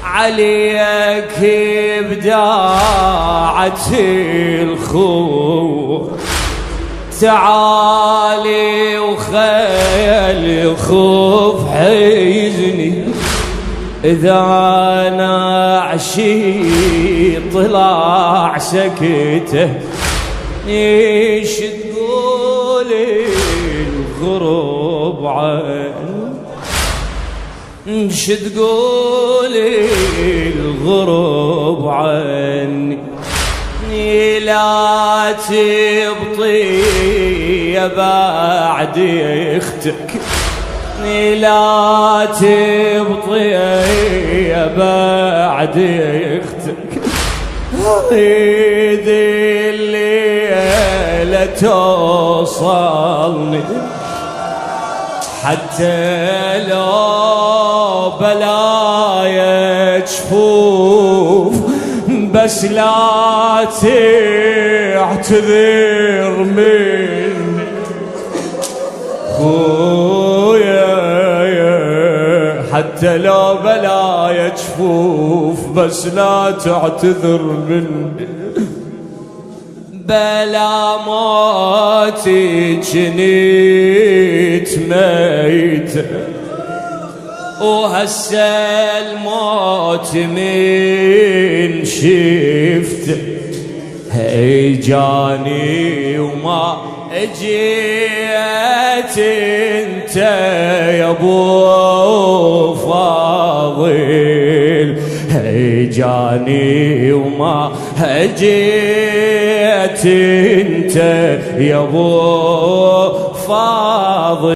عليك بداعة الخوف، تعالي وخيل خوف حزني، إذا نعشي طلع سكته، ايش تقولي الغروب عني، ايش تقولي الغروب عني، لا تبطي بعد اختك، لا تبطي بعد اختك، اريد الليلة توصلني، حتى لو بلايا جفوف، بس لا تعتذر مني خويا، حتى لو بلايا جفوف، بس لا تعتذر مني، بلا موتي جنيت ميتة، وهسه الموت من شفته، هيجاني وما اجيت انت يا ابو فاضل، هيجاني وما اجيت انت يا ابو فاضل.